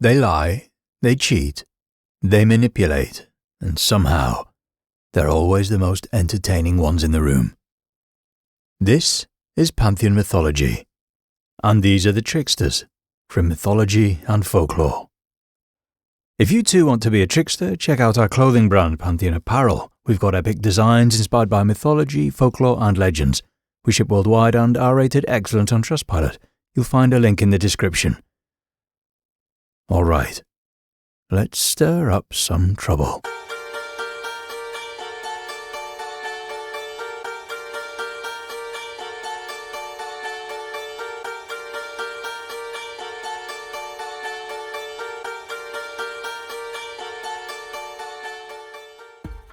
They lie, they cheat, they manipulate, and somehow they're always the most entertaining ones in the room. This is Pantheon mythology, and these are the Tricksters from Mythology and Folklore. If you too want to be a trickster, check out our clothing brand Pantheon Apparel. We've got epic designs inspired by mythology, folklore and legends. We ship worldwide and are rated excellent on Trustpilot. You'll find a link in the description. Alright, let's stir up some trouble.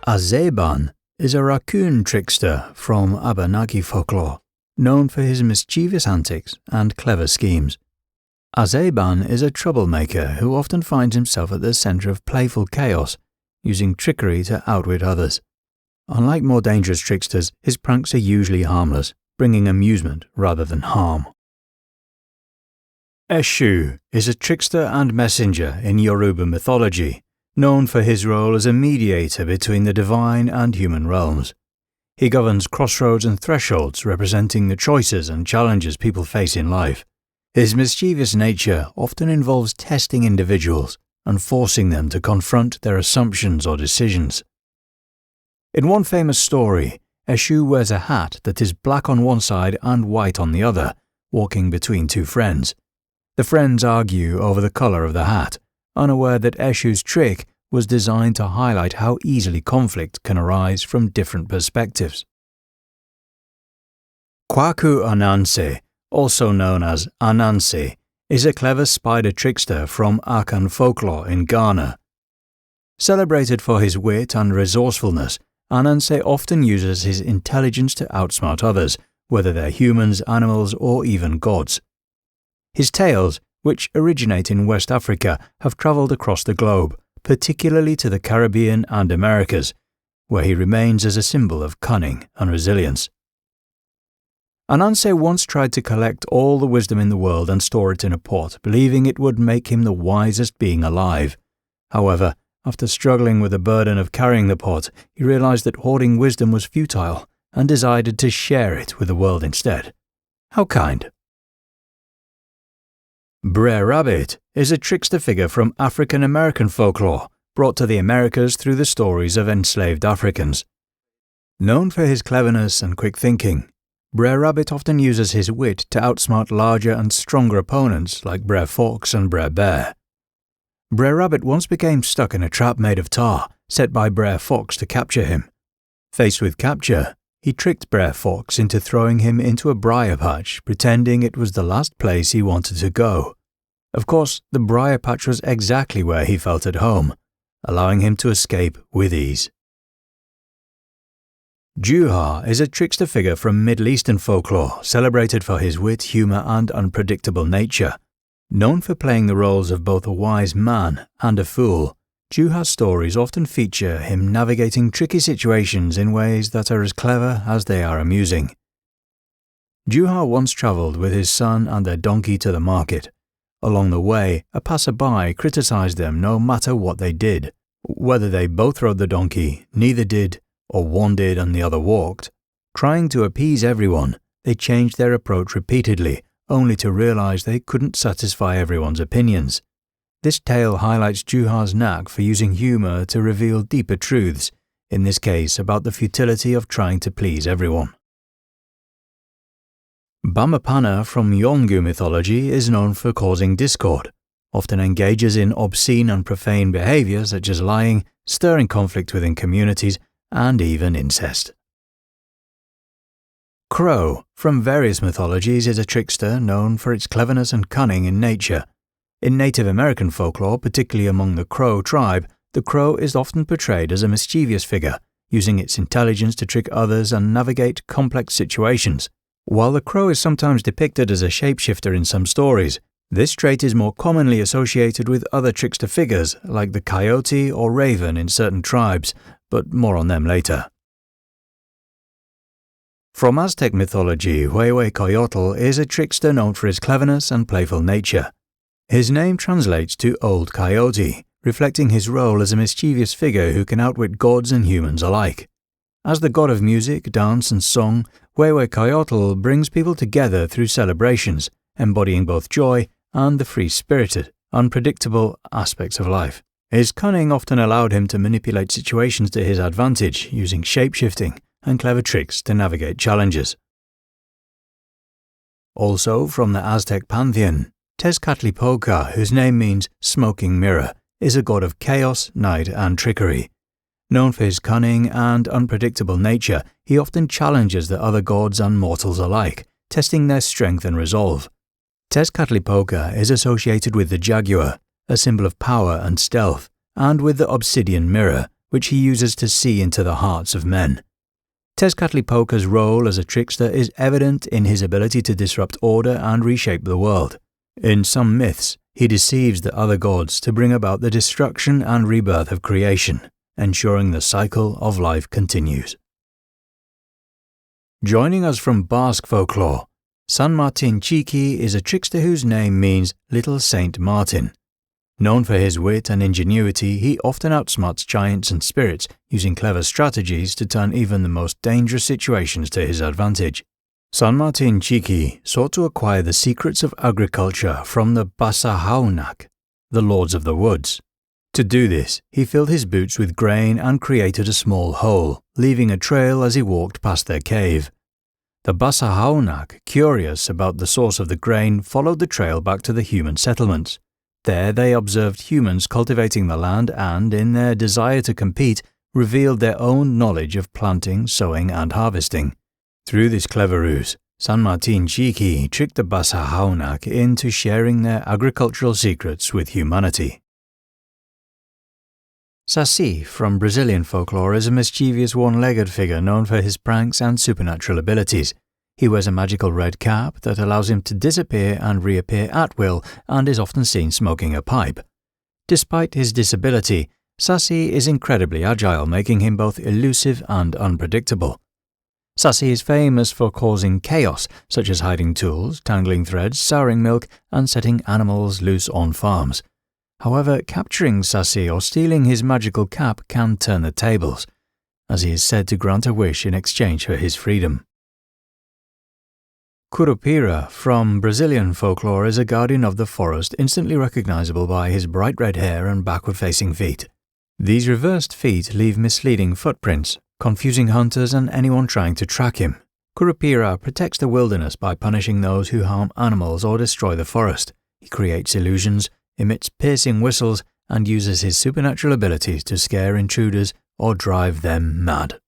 Azeban is a raccoon trickster from Abenaki folklore, known for his mischievous antics and clever schemes. Azeban is a troublemaker who often finds himself at the center of playful chaos, using trickery to outwit others. Unlike more dangerous tricksters, his pranks are usually harmless, bringing amusement rather than harm. Eshu is a trickster and messenger in Yoruba mythology, known for his role as a mediator between the divine and human realms. He governs crossroads and thresholds, representing the choices and challenges people face in life. His mischievous nature often involves testing individuals and forcing them to confront their assumptions or decisions. In one famous story, Eshu wears a hat that is black on one side and white on the other, walking between two friends. The friends argue over the color of the hat, unaware that Eshu's trick was designed to highlight how easily conflict can arise from different perspectives. Kwaku Ananse, also known as Ananse, is a clever spider trickster from Akan folklore in Ghana. Celebrated for his wit and resourcefulness, Ananse often uses his intelligence to outsmart others, whether they're humans, animals, or even gods. His tales, which originate in West Africa, have travelled across the globe, particularly to the Caribbean and Americas, where he remains as a symbol of cunning and resilience. Ananse once tried to collect all the wisdom in the world and store it in a pot, believing it would make him the wisest being alive. However, after struggling with the burden of carrying the pot, he realized that hoarding wisdom was futile and decided to share it with the world instead. How kind. Brer Rabbit is a trickster figure from African American folklore, brought to the Americas through the stories of enslaved Africans. Known for his cleverness and quick thinking, Brer Rabbit often uses his wit to outsmart larger and stronger opponents like Brer Fox and Brer Bear. Brer Rabbit once became stuck in a trap made of tar, set by Brer Fox to capture him. Faced with capture, he tricked Brer Fox into throwing him into a briar patch, pretending it was the last place he wanted to go. Of course, the briar patch was exactly where he felt at home, allowing him to escape with ease. Juha is a trickster figure from Middle Eastern folklore, celebrated for his wit, humor, and unpredictable nature. Known for playing the roles of both a wise man and a fool, Juha's stories often feature him navigating tricky situations in ways that are as clever as they are amusing. Juha once travelled with his son and their donkey to the market. Along the way, a passerby criticized them no matter what they did. Whether they both rode the donkey, neither did, or one did and the other walked. Trying to appease everyone, they changed their approach repeatedly, only to realize they couldn't satisfy everyone's opinions. This tale highlights Juha's knack for using humor to reveal deeper truths, in this case about the futility of trying to please everyone. Bamapana from Yolngu mythology is known for causing discord, often engages in obscene and profane behavior such as lying, stirring conflict within communities, and even incest. Crow from various mythologies is a trickster known for its cleverness and cunning in nature. In Native American folklore, particularly among the Crow tribe, the crow is often portrayed as a mischievous figure, using its intelligence to trick others and navigate complex situations. While the crow is sometimes depicted as a shapeshifter in some stories, this trait is more commonly associated with other trickster figures like the coyote or raven in certain tribes, but more on them later. From Aztec mythology, Huehuecoyotl is a trickster known for his cleverness and playful nature. His name translates to Old Coyote, reflecting his role as a mischievous figure who can outwit gods and humans alike. As the god of music, dance and song, Coyote brings people together through celebrations, embodying both joy and the free-spirited, unpredictable aspects of life. His cunning often allowed him to manipulate situations to his advantage, using shape-shifting and clever tricks to navigate challenges. Also from the Aztec Pantheon, Tezcatlipoca, whose name means smoking mirror, is a god of chaos, night and trickery. Known for his cunning and unpredictable nature, he often challenges the other gods and mortals alike, testing their strength and resolve. Tezcatlipoca is associated with the jaguar, a symbol of power and stealth, and with the obsidian mirror, which he uses to see into the hearts of men. Tezcatlipoca's role as a trickster is evident in his ability to disrupt order and reshape the world. In some myths, he deceives the other gods to bring about the destruction and rebirth of creation, ensuring the cycle of life continues. Joining us from Basque folklore, San Martin Txiki is a trickster whose name means Little Saint Martin. Known for his wit and ingenuity, he often outsmarts giants and spirits, using clever strategies to turn even the most dangerous situations to his advantage. San Martin Txiki sought to acquire the secrets of agriculture from the Basahaunak, the Lords of the Woods. To do this, he filled his boots with grain and created a small hole, leaving a trail as he walked past their cave. The Basahaunak, curious about the source of the grain, followed the trail back to the human settlements. There they observed humans cultivating the land and, in their desire to compete, revealed their own knowledge of planting, sowing and harvesting. Through this clever ruse, San Martin Txiki tricked the Basahaunak into sharing their agricultural secrets with humanity. Saci from Brazilian folklore is a mischievous one-legged figure known for his pranks and supernatural abilities. He wears a magical red cap that allows him to disappear and reappear at will and is often seen smoking a pipe. Despite his disability, Saci is incredibly agile, making him both elusive and unpredictable. Saci is famous for causing chaos, such as hiding tools, tangling threads, souring milk, and setting animals loose on farms. However, capturing Saci or stealing his magical cap can turn the tables, as he is said to grant a wish in exchange for his freedom. Curupira from Brazilian folklore is a guardian of the forest, instantly recognizable by his bright red hair and backward-facing feet. These reversed feet leave misleading footprints, confusing hunters and anyone trying to track him. Curupira protects the wilderness by punishing those who harm animals or destroy the forest. He creates illusions, emits piercing whistles, and uses his supernatural abilities to scare intruders or drive them mad.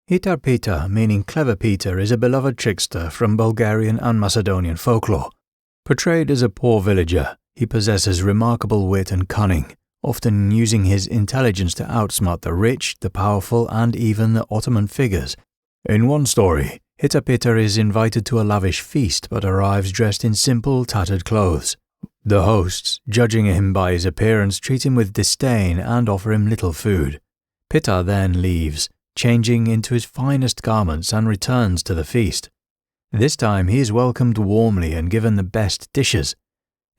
Hitar Peter, meaning Clever Peter, is a beloved trickster from Bulgarian and Macedonian folklore. Portrayed as a poor villager, he possesses remarkable wit and cunning, often using his intelligence to outsmart the rich, the powerful, and even the Ottoman figures. In one story, Hitar Peter is invited to a lavish feast but arrives dressed in simple, tattered clothes. The hosts, judging him by his appearance, treat him with disdain and offer him little food. Peter then leaves, changing into his finest garments, and returns to the feast. This time he is welcomed warmly and given the best dishes.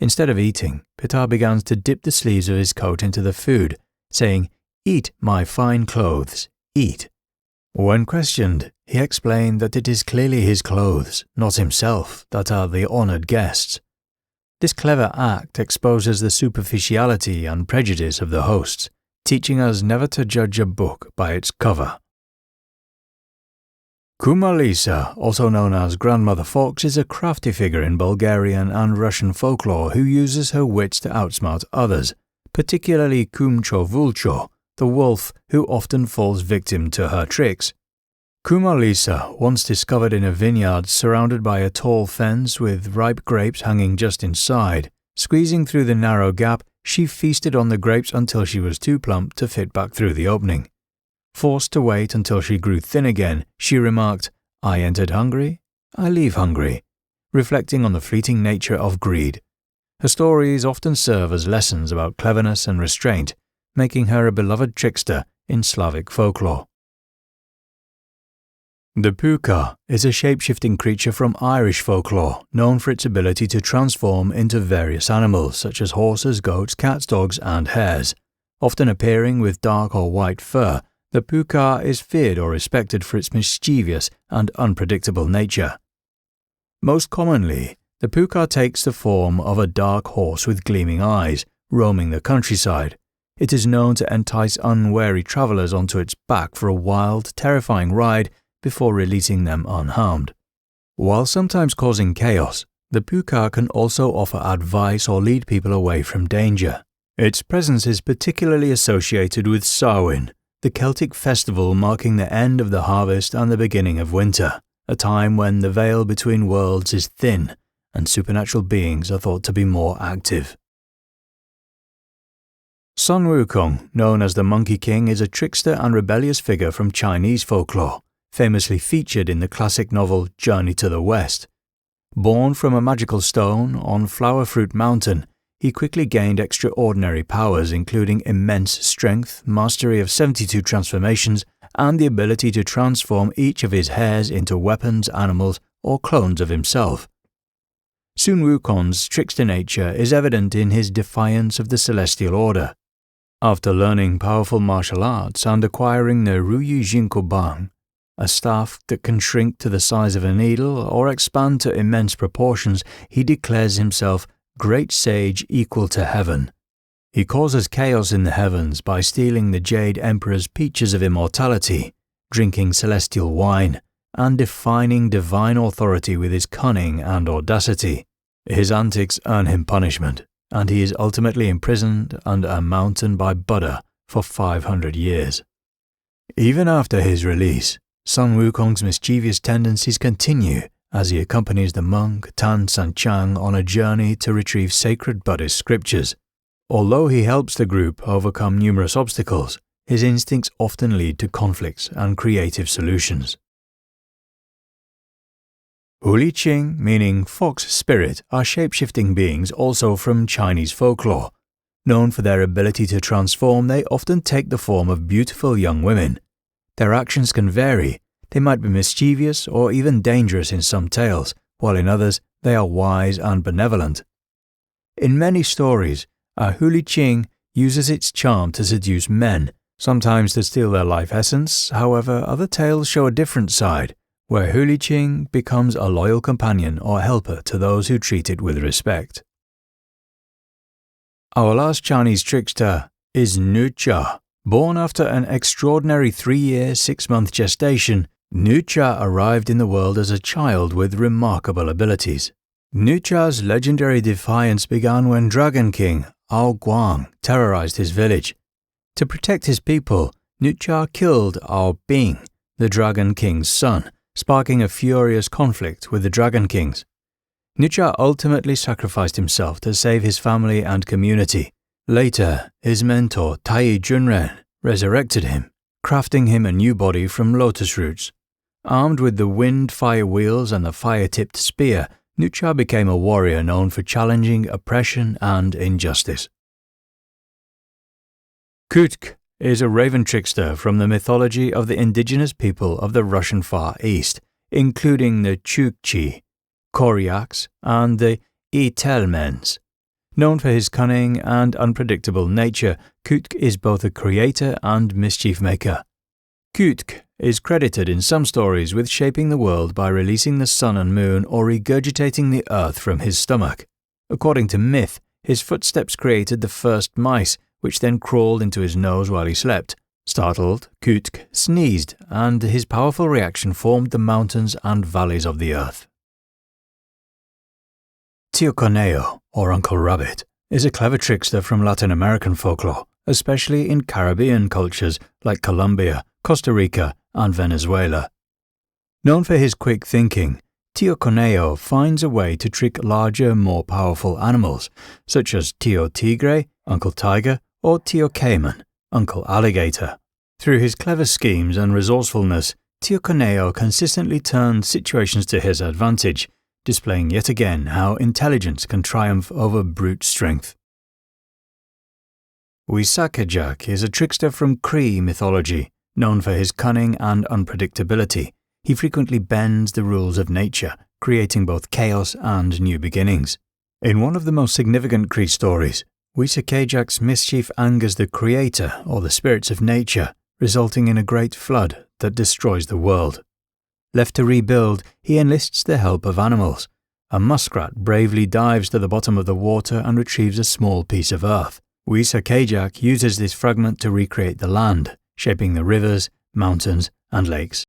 Instead of eating, Peter begins to dip the sleeves of his coat into the food, saying, "Eat, my fine clothes, eat." When questioned, he explained that it is clearly his clothes, not himself, that are the honoured guests. This clever act exposes the superficiality and prejudice of the hosts, teaching us never to judge a book by its cover. Kumalisa, also known as Grandmother Fox, is a crafty figure in Bulgarian and Russian folklore who uses her wits to outsmart others, particularly Kumcho Vulcho, the wolf who often falls victim to her tricks. Kumalisa, once discovered in a vineyard surrounded by a tall fence with ripe grapes hanging just inside, squeezing through the narrow gap, she feasted on the grapes until she was too plump to fit back through the opening. Forced to wait until she grew thin again, she remarked, "I entered hungry, I leave hungry," reflecting on the fleeting nature of greed. Her stories often serve as lessons about cleverness and restraint, making her a beloved trickster in Slavic folklore. The puka is a shape-shifting creature from Irish folklore, known for its ability to transform into various animals such as horses, goats, cats, dogs, and hares. Often appearing with dark or white fur, the puka is feared or respected for its mischievous and unpredictable nature. Most commonly, the puka takes the form of a dark horse with gleaming eyes, roaming the countryside. It is known to entice unwary travelers onto its back for a wild, terrifying ride before releasing them unharmed. While sometimes causing chaos, the puka can also offer advice or lead people away from danger. Its presence is particularly associated with Samhain, the Celtic festival marking the end of the harvest and the beginning of winter, a time when the veil between worlds is thin and supernatural beings are thought to be more active. Sun Wukong, known as the Monkey King, is a trickster and rebellious figure from Chinese folklore, famously featured in the classic novel Journey to the West. Born from a magical stone on Flower Fruit Mountain, he quickly gained extraordinary powers including immense strength, mastery of 72 transformations, and the ability to transform each of his hairs into weapons, animals, or clones of himself. Sun Wukong's trickster nature is evident in his defiance of the celestial order. After learning powerful martial arts and acquiring the Ruyu Jinkobang, a staff that can shrink to the size of a needle or expand to immense proportions, he declares himself great sage equal to heaven. He causes chaos in the heavens by stealing the Jade Emperor's peaches of immortality, drinking celestial wine, and defining divine authority with his cunning and audacity. His antics earn him punishment, and he is ultimately imprisoned under a mountain by Buddha for 500 years. Even after his release, Sun Wukong's mischievous tendencies continue as he accompanies the monk Tan Sanchang on a journey to retrieve sacred Buddhist scriptures. Although he helps the group overcome numerous obstacles, his instincts often lead to conflicts and creative solutions. Huliqing, meaning fox spirit, are shape-shifting beings also from Chinese folklore. Known for their ability to transform, they often take the form of beautiful young women. Their actions can vary. They might be mischievous or even dangerous in some tales, while in others they are wise and benevolent. In many stories, a Huliqing uses its charm to seduce men, sometimes to steal their life essence. However, other tales show a different side, where Huliqing becomes a loyal companion or helper to those who treat it with respect. Our last Chinese trickster is Nucha. Born after an extraordinary 3-year, 6-month gestation, Nucha arrived in the world as a child with remarkable abilities. Nucha's legendary defiance began when Dragon King Ao Guang terrorized his village. To protect his people, Nucha killed Ao Bing, the Dragon King's son, sparking a furious conflict with the Dragon Kings. Nucha ultimately sacrificed himself to save his family and community. Later, his mentor Tai Junren resurrected him, crafting him a new body from lotus roots. Armed with the wind fire wheels and the fire-tipped spear, Nucha became a warrior known for challenging oppression and injustice. Kutk is a raven trickster from the mythology of the indigenous people of the Russian Far East, including the Chukchi, Koryaks, and the Itelmens. Known for his cunning and unpredictable nature, Kutk is both a creator and mischief maker. Kutk is credited in some stories with shaping the world by releasing the sun and moon or regurgitating the earth from his stomach. According to myth, his footsteps created the first mice, which then crawled into his nose while he slept. Startled, Kutk sneezed, and his powerful reaction formed the mountains and valleys of the earth. Tío Conejo, or Uncle Rabbit, is a clever trickster from Latin American folklore, especially in Caribbean cultures like Colombia, Costa Rica, and Venezuela. Known for his quick thinking, Tío Conejo finds a way to trick larger, more powerful animals, such as Tío Tigre, Uncle Tiger, or Tío Cayman, Uncle Alligator. Through his clever schemes and resourcefulness, Tío Conejo consistently turns situations to his advantage, displaying yet again how intelligence can triumph over brute strength. Wisakajak is a trickster from Cree mythology, known for his cunning and unpredictability. He frequently bends the rules of nature, creating both chaos and new beginnings. In one of the most significant Cree stories, Wisakejak's mischief angers the creator or the spirits of nature, resulting in a great flood that destroys the world. Left to rebuild, he enlists the help of animals. A muskrat bravely dives to the bottom of the water and retrieves a small piece of earth. Wisakejak uses this fragment to recreate the land, shaping the rivers, mountains, and lakes.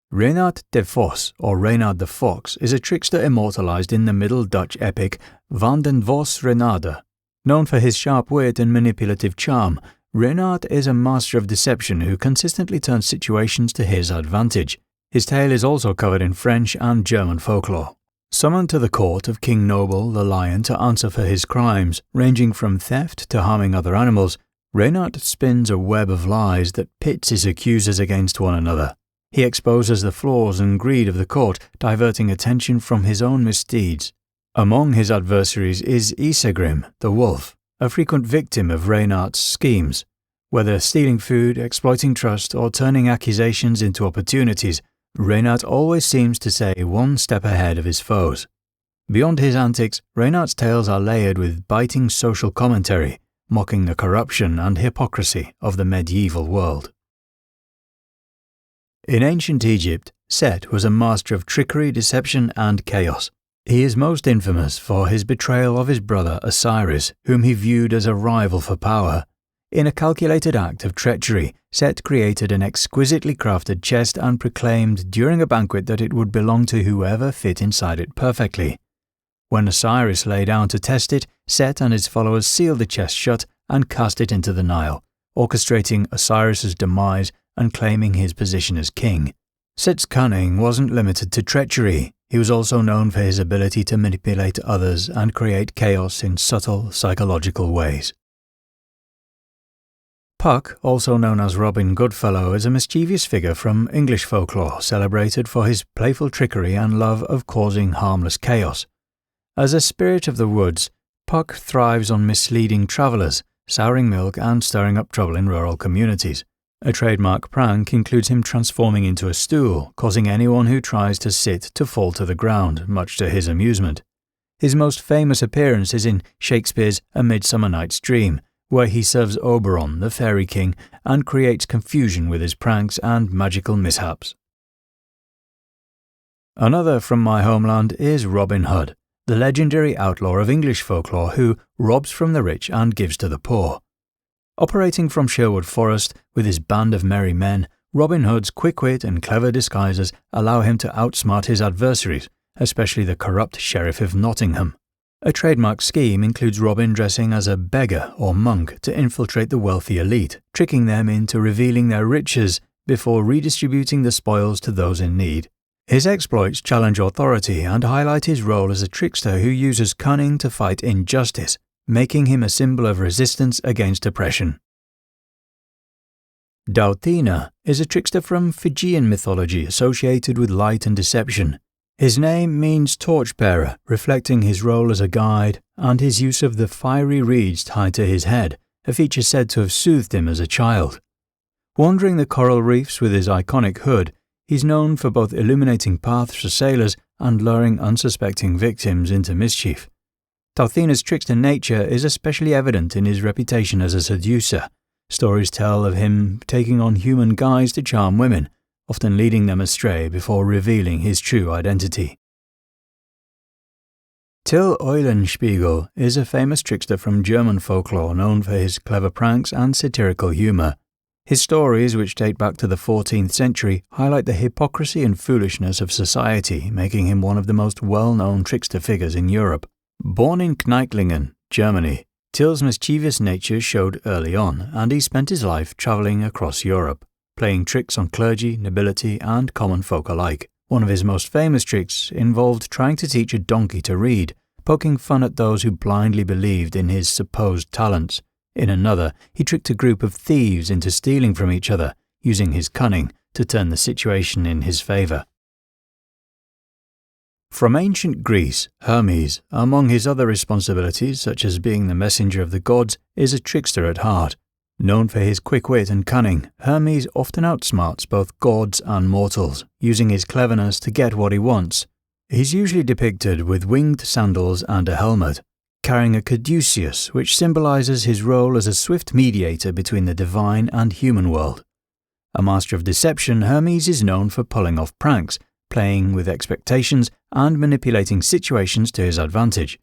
Reynard de Vos, or Reynard the Fox, is a trickster immortalized in the Middle Dutch epic Van den Vos Reynarde. Known for his sharp wit and manipulative charm, Reynard is a master of deception who consistently turns situations to his advantage. His tale is also covered in French and German folklore. Summoned to the court of King Noble the Lion to answer for his crimes, ranging from theft to harming other animals, Reynard spins a web of lies that pits his accusers against one another. He exposes the flaws and greed of the court, diverting attention from his own misdeeds. Among his adversaries is Isegrim, the wolf, a frequent victim of Reynard's schemes. Whether stealing food, exploiting trust, or turning accusations into opportunities, Reynard always seems to stay one step ahead of his foes. Beyond his antics, Reynard's tales are layered with biting social commentary, mocking the corruption and hypocrisy of the medieval world. In ancient Egypt, Set was a master of trickery, deception, and chaos. He is most infamous for his betrayal of his brother Osiris, whom he viewed as a rival for power. In a calculated act of treachery, Set created an exquisitely crafted chest and proclaimed during a banquet that it would belong to whoever fit inside it perfectly. When Osiris lay down to test it, Set and his followers sealed the chest shut and cast it into the Nile, orchestrating Osiris's demise and claiming his position as king. Set's cunning wasn't limited to treachery. He was also known for his ability to manipulate others and create chaos in subtle, psychological ways. Puck, also known as Robin Goodfellow, is a mischievous figure from English folklore, celebrated for his playful trickery and love of causing harmless chaos. As a spirit of the woods, Puck thrives on misleading travellers, souring milk and stirring up trouble in rural communities. A trademark prank includes him transforming into a stool, causing anyone who tries to sit to fall to the ground, much to his amusement. His most famous appearance is in Shakespeare's A Midsummer Night's Dream, where he serves Oberon, the fairy king, and creates confusion with his pranks and magical mishaps. Another from my homeland is Robin Hood, the legendary outlaw of English folklore who robs from the rich and gives to the poor. Operating from Sherwood Forest with his band of merry men, Robin Hood's quick wit and clever disguises allow him to outsmart his adversaries, especially the corrupt Sheriff of Nottingham. A trademark scheme includes Robin dressing as a beggar or monk to infiltrate the wealthy elite, tricking them into revealing their riches before redistributing the spoils to those in need. His exploits challenge authority and highlight his role as a trickster who uses cunning to fight injustice, making him a symbol of resistance against oppression. Dautina is a trickster from Fijian mythology associated with light and deception. His name means torchbearer, reflecting his role as a guide, and his use of the fiery reeds tied to his head, a feature said to have soothed him as a child. Wandering the coral reefs with his iconic hood, he's known for both illuminating paths for sailors and luring unsuspecting victims into mischief. Dauthina's trickster nature is especially evident in his reputation as a seducer. Stories tell of him taking on human guise to charm women, often leading them astray before revealing his true identity. Till Eulenspiegel is a famous trickster from German folklore known for his clever pranks and satirical humour. His stories, which date back to the 14th century, highlight the hypocrisy and foolishness of society, making him one of the most well-known trickster figures in Europe. Born in Kneitlingen, Germany, Till's mischievous nature showed early on, and he spent his life travelling across Europe, playing tricks on clergy, nobility, and common folk alike. One of his most famous tricks involved trying to teach a donkey to read, poking fun at those who blindly believed in his supposed talents. In another, he tricked a group of thieves into stealing from each other, using his cunning to turn the situation in his favour. From ancient Greece, Hermes, among his other responsibilities such as being the messenger of the gods, is a trickster at heart. Known for his quick wit and cunning, Hermes often outsmarts both gods and mortals, using his cleverness to get what he wants. He's usually depicted with winged sandals and a helmet, carrying a caduceus, which symbolizes his role as a swift mediator between the divine and human world. A master of deception, Hermes is known for pulling off pranks, playing with expectations, and manipulating situations to his advantage.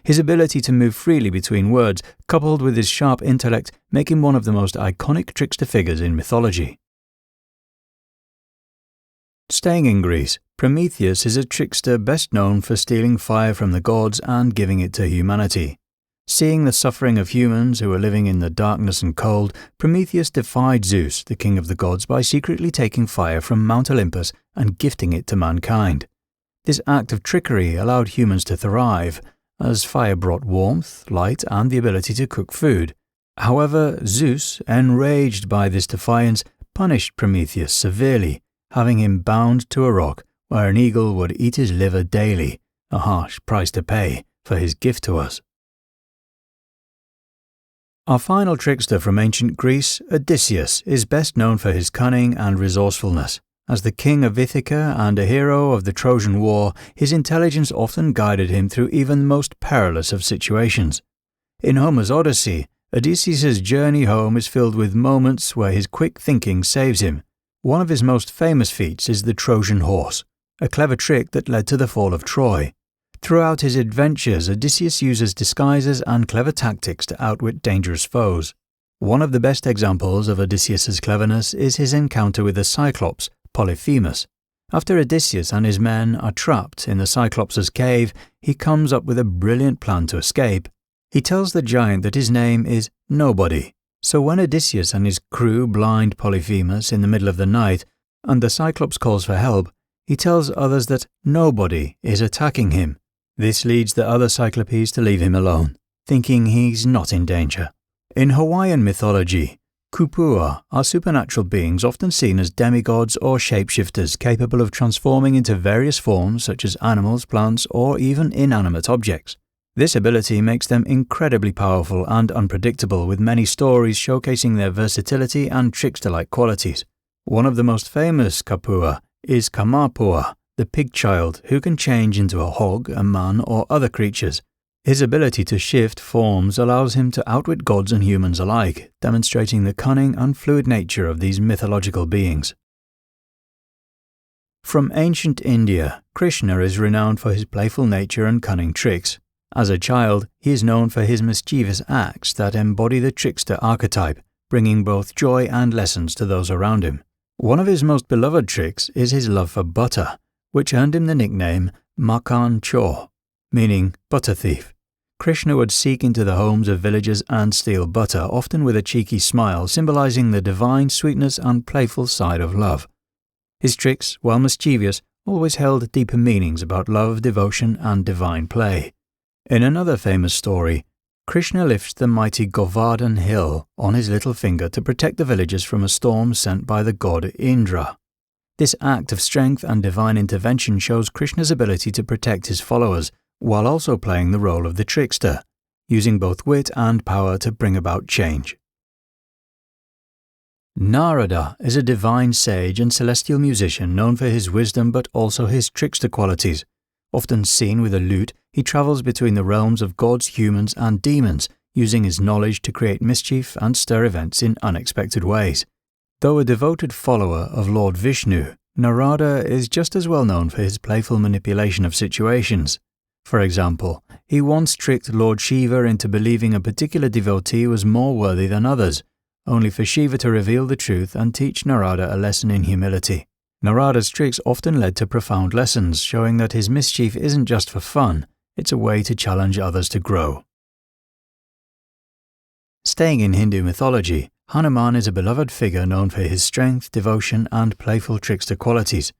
His ability to move freely between words, coupled with his sharp intellect, make him one of the most iconic trickster figures in mythology. Staying in Greece, Prometheus is a trickster best known for stealing fire from the gods and giving it to humanity. Seeing the suffering of humans who were living in the darkness and cold, Prometheus defied Zeus, the king of the gods, by secretly taking fire from Mount Olympus and gifting it to mankind. This act of trickery allowed humans to thrive, as fire brought warmth, light, and the ability to cook food. However, Zeus, enraged by this defiance, punished Prometheus severely, having him bound to a rock where an eagle would eat his liver daily, a harsh price to pay for his gift to us. Our final trickster from ancient Greece, Odysseus, is best known for his cunning and resourcefulness. As the king of Ithaca and a hero of the Trojan War, his intelligence often guided him through even the most perilous of situations. In Homer's Odyssey, Odysseus' journey home is filled with moments where his quick thinking saves him. One of his most famous feats is the Trojan horse, a clever trick that led to the fall of Troy. Throughout his adventures, Odysseus uses disguises and clever tactics to outwit dangerous foes. One of the best examples of Odysseus' cleverness is his encounter with the Cyclops, Polyphemus. After Odysseus and his men are trapped in the Cyclops' cave, he comes up with a brilliant plan to escape. He tells the giant that his name is Nobody. So when Odysseus and his crew blind Polyphemus in the middle of the night, and the Cyclops calls for help, he tells others that Nobody is attacking him. This leads the other Cyclopes to leave him alone, thinking he's not in danger. In Hawaiian mythology, kupua are supernatural beings often seen as demigods or shapeshifters capable of transforming into various forms such as animals, plants, or even inanimate objects. This ability makes them incredibly powerful and unpredictable, with many stories showcasing their versatility and trickster-like qualities. One of the most famous kupua is Kamapua, the pig child, who can change into a hog, a man, or other creatures. His ability to shift forms allows him to outwit gods and humans alike, demonstrating the cunning and fluid nature of these mythological beings. From ancient India, Krishna is renowned for his playful nature and cunning tricks. As a child, he is known for his mischievous acts that embody the trickster archetype, bringing both joy and lessons to those around him. One of his most beloved tricks is his love for butter, which earned him the nickname Makan Chor, meaning butter thief. Krishna would seek into the homes of villagers and steal butter, often with a cheeky smile, symbolizing the divine sweetness and playful side of love. His tricks, while mischievous, always held deeper meanings about love, devotion, and divine play. In another famous story, Krishna lifts the mighty Govardhan hill on his little finger to protect the villagers from a storm sent by the god Indra. This act of strength and divine intervention shows Krishna's ability to protect his followers, while also playing the role of the trickster, using both wit and power to bring about change. Narada is a divine sage and celestial musician known for his wisdom but also his trickster qualities. Often seen with a lute, he travels between the realms of gods, humans, and demons, using his knowledge to create mischief and stir events in unexpected ways. Though a devoted follower of Lord Vishnu, Narada is just as well known for his playful manipulation of situations. For example, he once tricked Lord Shiva into believing a particular devotee was more worthy than others, only for Shiva to reveal the truth and teach Narada a lesson in humility. Narada's tricks often led to profound lessons, showing that his mischief isn't just for fun, it's a way to challenge others to grow. Staying in Hindu mythology, Hanuman is a beloved figure known for his strength, devotion, and playful trickster qualities.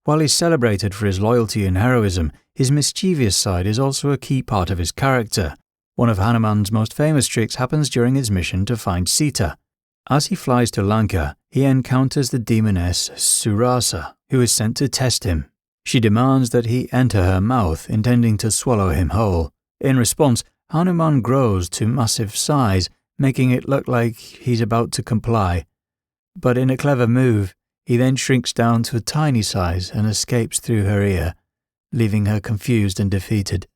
While he's celebrated for his loyalty and heroism, his mischievous side is also a key part of his character. One of Hanuman's most famous tricks happens during his mission to find Sita. As he flies to Lanka, he encounters the demoness Surasa, who is sent to test him. She demands that he enter her mouth, intending to swallow him whole. In response, Hanuman grows to massive size, making it look like he's about to comply. But in a clever move, he then shrinks down to a tiny size and escapes through her ear, leaving her confused and defeated.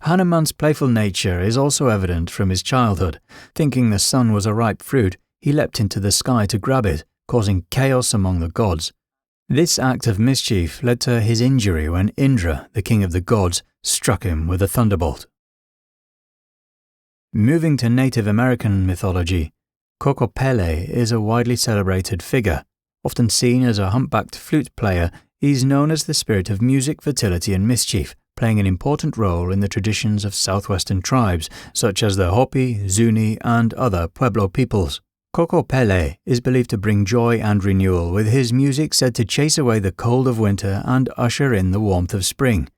Hanuman's playful nature is also evident from his childhood. Thinking the sun was a ripe fruit, he leapt into the sky to grab it, causing chaos among the gods. This act of mischief led to his injury when Indra, the king of the gods, struck him with a thunderbolt. Moving to Native American mythology, Kokopele is a widely celebrated figure. Often seen as a humpbacked flute player, he is known as the spirit of music, fertility and mischief, playing an important role in the traditions of Southwestern tribes, such as the Hopi, Zuni and other Pueblo peoples. Kokopele is believed to bring joy and renewal, with his music said to chase away the cold of winter and usher in the warmth of spring.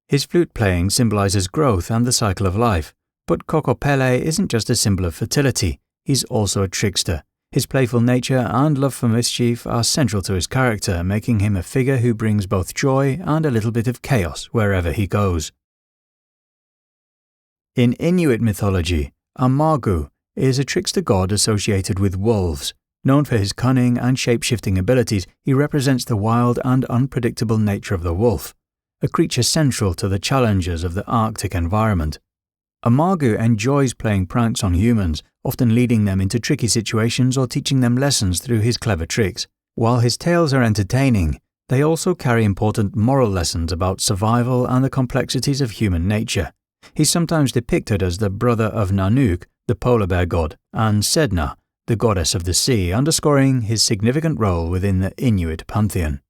His flute playing symbolizes growth and the cycle of life. But Kokopele isn't just a symbol of fertility, he's also a trickster. His playful nature and love for mischief are central to his character, making him a figure who brings both joy and a little bit of chaos wherever he goes. In Inuit mythology, Amagu is a trickster god associated with wolves. Known for his cunning and shape-shifting abilities, he represents the wild and unpredictable nature of the wolf, a creature central to the challenges of the Arctic environment. Amagu enjoys playing pranks on humans, often leading them into tricky situations or teaching them lessons through his clever tricks. While his tales are entertaining, they also carry important moral lessons about survival and the complexities of human nature. He's sometimes depicted as the brother of Nanook, the polar bear god, and Sedna, the goddess of the sea, underscoring his significant role within the Inuit pantheon.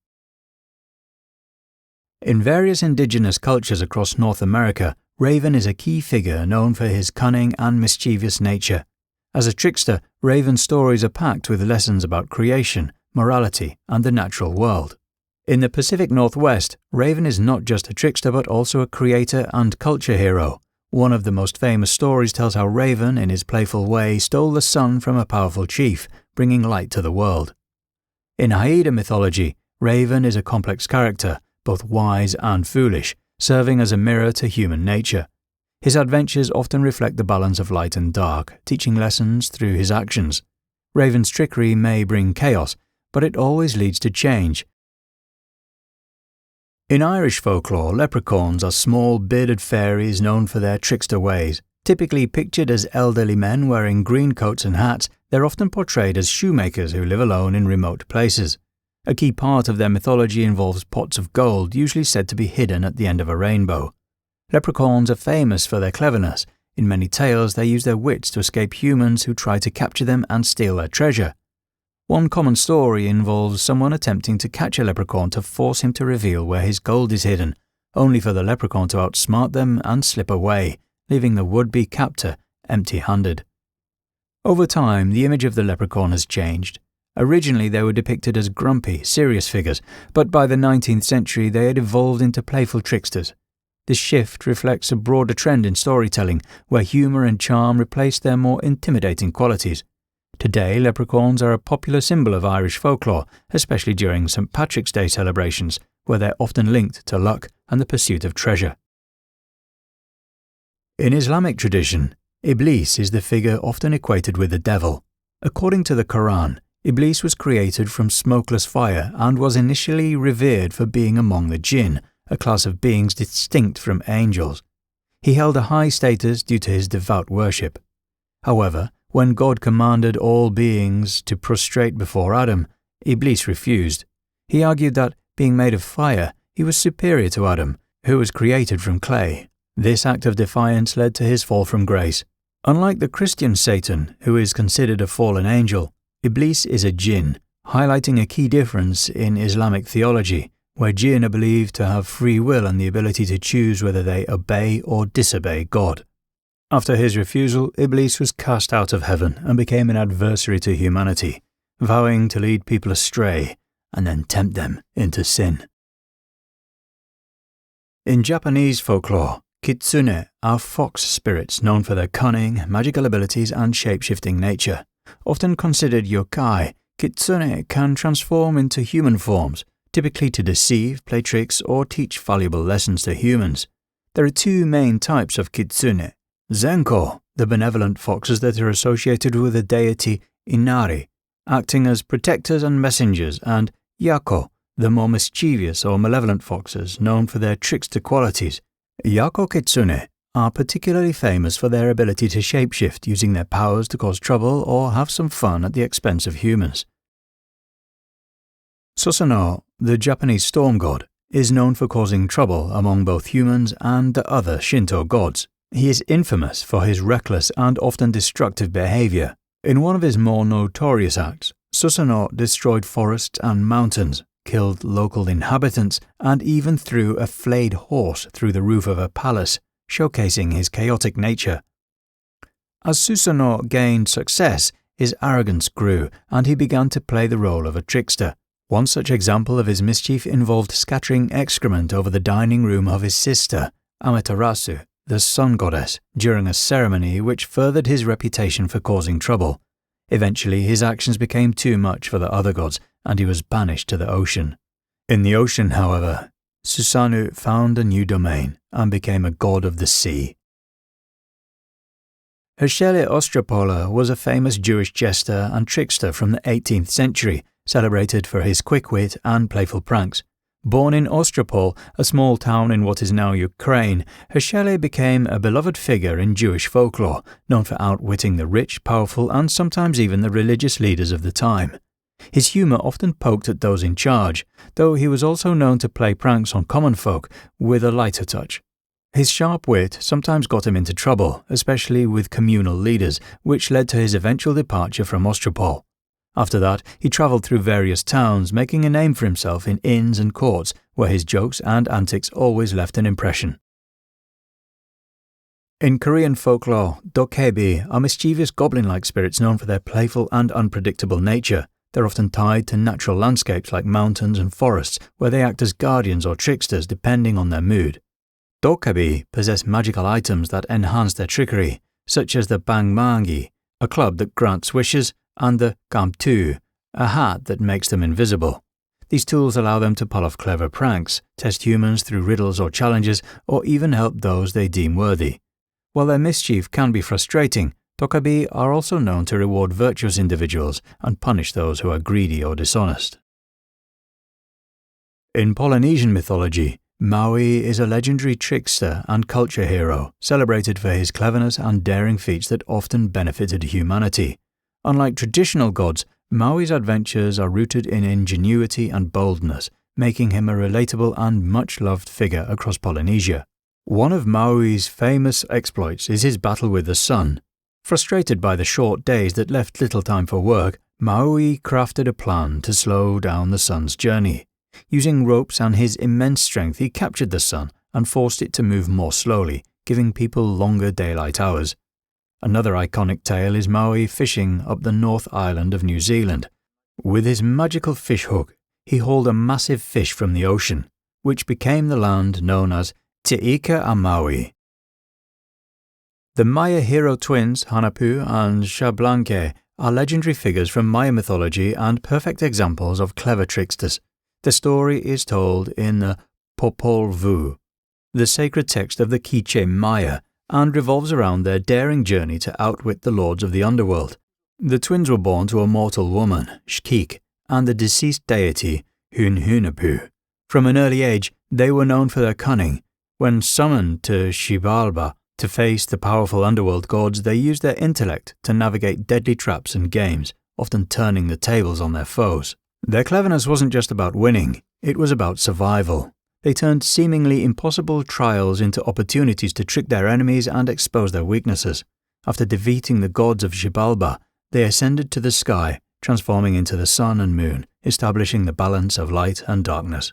In various indigenous cultures across North America, Raven is a key figure known for his cunning and mischievous nature. As a trickster, Raven's stories are packed with lessons about creation, morality, and the natural world. In the Pacific Northwest, Raven is not just a trickster but also a creator and culture hero. One of the most famous stories tells how Raven, in his playful way, stole the sun from a powerful chief, bringing light to the world. In Haida mythology, Raven is a complex character, both wise and foolish, serving as a mirror to human nature. His adventures often reflect the balance of light and dark, teaching lessons through his actions. Raven's trickery may bring chaos, but it always leads to change. In Irish folklore, leprechauns are small, bearded fairies known for their trickster ways. Typically pictured as elderly men wearing green coats and hats, they're often portrayed as shoemakers who live alone in remote places. A key part of their mythology involves pots of gold, usually said to be hidden at the end of a rainbow. Leprechauns are famous for their cleverness. In many tales, they use their wits to escape humans who try to capture them and steal their treasure. One common story involves someone attempting to catch a leprechaun to force him to reveal where his gold is hidden, only for the leprechaun to outsmart them and slip away, leaving the would-be captor empty-handed. Over time, the image of the leprechaun has changed. Originally, they were depicted as grumpy, serious figures, but by the 19th century they had evolved into playful tricksters. This shift reflects a broader trend in storytelling, where humour and charm replace their more intimidating qualities. Today, leprechauns are a popular symbol of Irish folklore, especially during St. Patrick's Day celebrations, where they're often linked to luck and the pursuit of treasure. In Islamic tradition, Iblis is the figure often equated with the devil. According to the Quran, Iblis was created from smokeless fire and was initially revered for being among the jinn, a class of beings distinct from angels. He held a high status due to his devout worship. However, when God commanded all beings to prostrate before Adam, Iblis refused. He argued that, being made of fire, he was superior to Adam, who was created from clay. This act of defiance led to his fall from grace. Unlike the Christian Satan, who is considered a fallen angel, Iblis is a jinn, highlighting a key difference in Islamic theology, where jinn are believed to have free will and the ability to choose whether they obey or disobey God. After his refusal, Iblis was cast out of heaven and became an adversary to humanity, vowing to lead people astray and then tempt them into sin. In Japanese folklore, kitsune are fox spirits known for their cunning, magical abilities and shape-shifting nature. Often considered yokai, kitsune can transform into human forms, typically to deceive, play tricks or teach valuable lessons to humans. There are two main types of kitsune: Zenko, the benevolent foxes that are associated with the deity Inari, acting as protectors and messengers, and Yako, the more mischievous or malevolent foxes known for their trickster qualities. Yako Kitsune are particularly famous for their ability to shapeshift using their powers to cause trouble or have some fun at the expense of humans. Susanoo, the Japanese storm god, is known for causing trouble among both humans and the other Shinto gods. He is infamous for his reckless and often destructive behavior. In one of his more notorious acts, Susanoo destroyed forests and mountains, killed local inhabitants, and even threw a flayed horse through the roof of a palace, showcasing his chaotic nature. As Susanoo gained success, his arrogance grew, and he began to play the role of a trickster. One such example of his mischief involved scattering excrement over the dining room of his sister, Amaterasu, the sun goddess, during a ceremony which furthered his reputation for causing trouble. Eventually, his actions became too much for the other gods, and he was banished to the ocean. In the ocean, however, Susanoo found a new domain and became a god of the sea. Herschele Ostropola was a famous Jewish jester and trickster from the 18th century, celebrated for his quick wit and playful pranks. Born in Ostropol, a small town in what is now Ukraine, Herschele became a beloved figure in Jewish folklore, known for outwitting the rich, powerful, and sometimes even the religious leaders of the time. His humour often poked at those in charge, though he was also known to play pranks on common folk with a lighter touch. His sharp wit sometimes got him into trouble, especially with communal leaders, which led to his eventual departure from Ostropol. After that, he travelled through various towns, making a name for himself in inns and courts, where his jokes and antics always left an impression. In Korean folklore, dokebi are mischievous goblin-like spirits known for their playful and unpredictable nature. They're often tied to natural landscapes like mountains and forests, where they act as guardians or tricksters depending on their mood. Dokebi possess magical items that enhance their trickery, such as the bangmangi, a club that grants wishes, and the gamtu, a hat that makes them invisible. These tools allow them to pull off clever pranks, test humans through riddles or challenges, or even help those they deem worthy. While their mischief can be frustrating, dokebi are also known to reward virtuous individuals and punish those who are greedy or dishonest. In Polynesian mythology, Maui is a legendary trickster and culture hero, celebrated for his cleverness and daring feats that often benefited humanity. Unlike traditional gods, Maui's adventures are rooted in ingenuity and boldness, making him a relatable and much-loved figure across Polynesia. One of Maui's famous exploits is his battle with the sun. Frustrated by the short days that left little time for work, Maui crafted a plan to slow down the sun's journey. Using ropes and his immense strength, he captured the sun and forced it to move more slowly, giving people longer daylight hours. Another iconic tale is Maui fishing up the North Island of New Zealand. With his magical fish hook, he hauled a massive fish from the ocean, which became the land known as Te Ika a Maui. The Maya hero twins Hanapu and Xablanque are legendary figures from Maya mythology and perfect examples of clever tricksters. The story is told in the Popol Vuh, the sacred text of the Quiche Maya, and revolves around their daring journey to outwit the lords of the underworld. The twins were born to a mortal woman, Shkik, and the deceased deity, Hunhunapu. From an early age, they were known for their cunning. When summoned to Xibalba to face the powerful underworld gods, they used their intellect to navigate deadly traps and games, often turning the tables on their foes. Their cleverness wasn't just about winning, it was about survival. They turned seemingly impossible trials into opportunities to trick their enemies and expose their weaknesses. After defeating the gods of Xibalba, they ascended to the sky, transforming into the sun and moon, establishing the balance of light and darkness.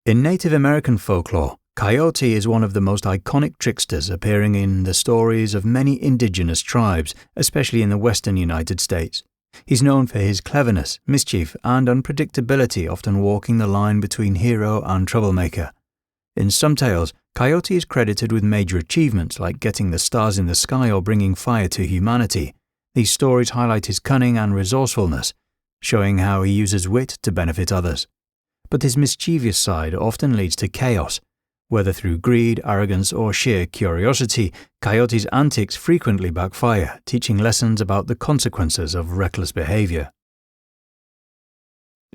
In Native American folklore, Coyote is one of the most iconic tricksters, appearing in the stories of many indigenous tribes, especially in the western United States. He's known for his cleverness, mischief, and unpredictability, often walking the line between hero and troublemaker. In some tales, Coyote is credited with major achievements like getting the stars in the sky or bringing fire to humanity. These stories highlight his cunning and resourcefulness, showing how he uses wit to benefit others. But his mischievous side often leads to chaos, Whether through greed, arrogance, or sheer curiosity, Coyote's antics frequently backfire, teaching lessons about the consequences of reckless behavior.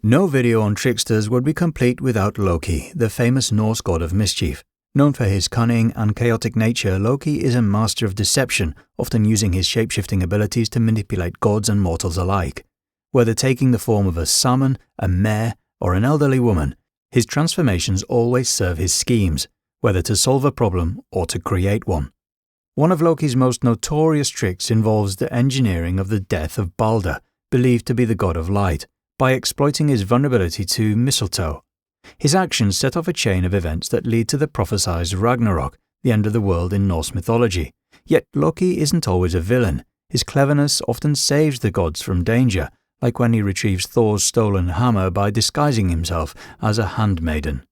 No video on tricksters would be complete without Loki, the famous Norse god of mischief. Known for his cunning and chaotic nature, Loki is a master of deception, often using his shape-shifting abilities to manipulate gods and mortals alike. Whether taking the form of a salmon, a mare, or an elderly woman, his transformations always serve his schemes, whether to solve a problem or to create one. One of Loki's most notorious tricks involves the engineering of the death of Balder, believed to be the god of light, by exploiting his vulnerability to mistletoe. His actions set off a chain of events that lead to the prophesied Ragnarok, the end of the world in Norse mythology. Yet Loki isn't always a villain. His cleverness often saves the gods from danger, like when he retrieves Thor's stolen hammer by disguising himself as a handmaiden.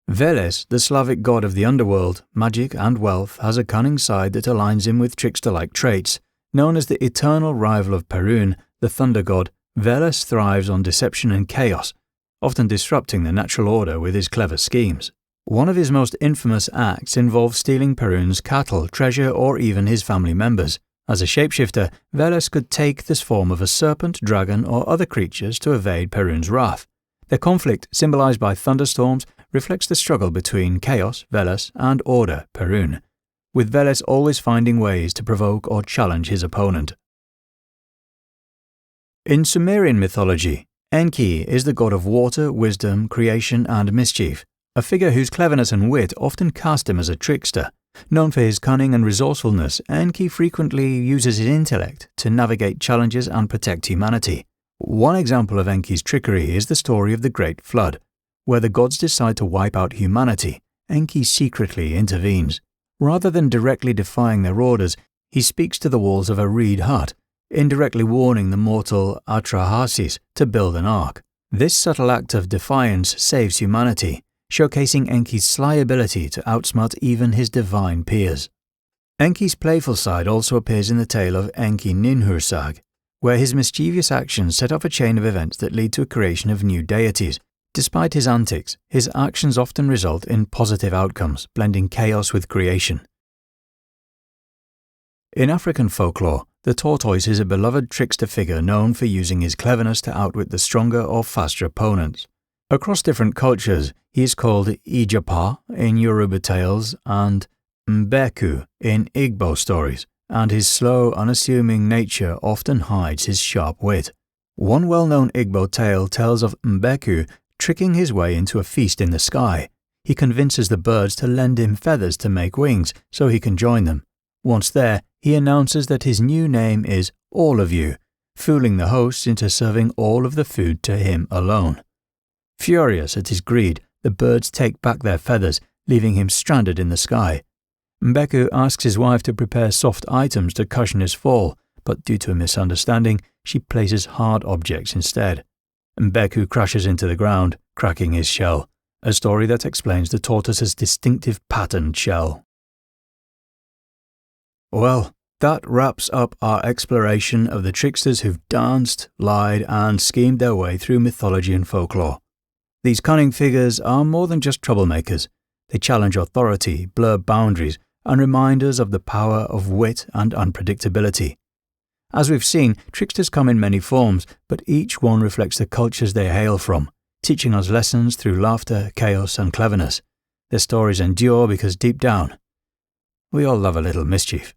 Veles, the Slavic god of the underworld, magic and wealth, has a cunning side that aligns him with trickster-like traits. Known as the eternal rival of Perun, the thunder god, Veles thrives on deception and chaos, often disrupting the natural order with his clever schemes. One of his most infamous acts involves stealing Perun's cattle, treasure, or even his family members. As a shapeshifter, Veles could take this form of a serpent, dragon, or other creatures to evade Perun's wrath. Their conflict, symbolized by thunderstorms, reflects the struggle between chaos, Veles, and order, Perun, with Veles always finding ways to provoke or challenge his opponent. In Sumerian mythology, Enki is the god of water, wisdom, creation, and mischief, a figure whose cleverness and wit often cast him as a trickster. Known for his cunning and resourcefulness, Enki frequently uses his intellect to navigate challenges and protect humanity. One example of Enki's trickery is the story of the Great Flood, where the gods decide to wipe out humanity. Enki secretly intervenes. Rather than directly defying their orders, he speaks to the walls of a reed hut, indirectly warning the mortal Atrahasis to build an ark. This subtle act of defiance saves humanity, showcasing Enki's sly ability to outsmart even his divine peers. Enki's playful side also appears in the tale of Enki Ninhursag, where his mischievous actions set off a chain of events that lead to a creation of new deities. Despite his antics, his actions often result in positive outcomes, blending chaos with creation. In African folklore, the tortoise is a beloved trickster figure known for using his cleverness to outwit the stronger or faster opponents. Across different cultures, he is called Ijapa in Yoruba tales and Mbeku in Igbo stories, and his slow, unassuming nature often hides his sharp wit. One well-known Igbo tale tells of Mbeku tricking his way into a feast in the sky. He convinces the birds to lend him feathers to make wings so he can join them. Once there, he announces that his new name is All of You, fooling the hosts into serving all of the food to him alone. Furious at his greed, the birds take back their feathers, leaving him stranded in the sky. Mbeku asks his wife to prepare soft items to cushion his fall, but due to a misunderstanding, she places hard objects instead. Mbeku crashes into the ground, cracking his shell, a story that explains the tortoise's distinctive patterned shell. Well, that wraps up our exploration of the tricksters who've danced, lied, and schemed their way through mythology and folklore. These cunning figures are more than just troublemakers. They challenge authority, blur boundaries, and remind us of the power of wit and unpredictability. As we've seen, tricksters come in many forms, but each one reflects the cultures they hail from, teaching us lessons through laughter, chaos, and cleverness. Their stories endure because deep down, we all love a little mischief.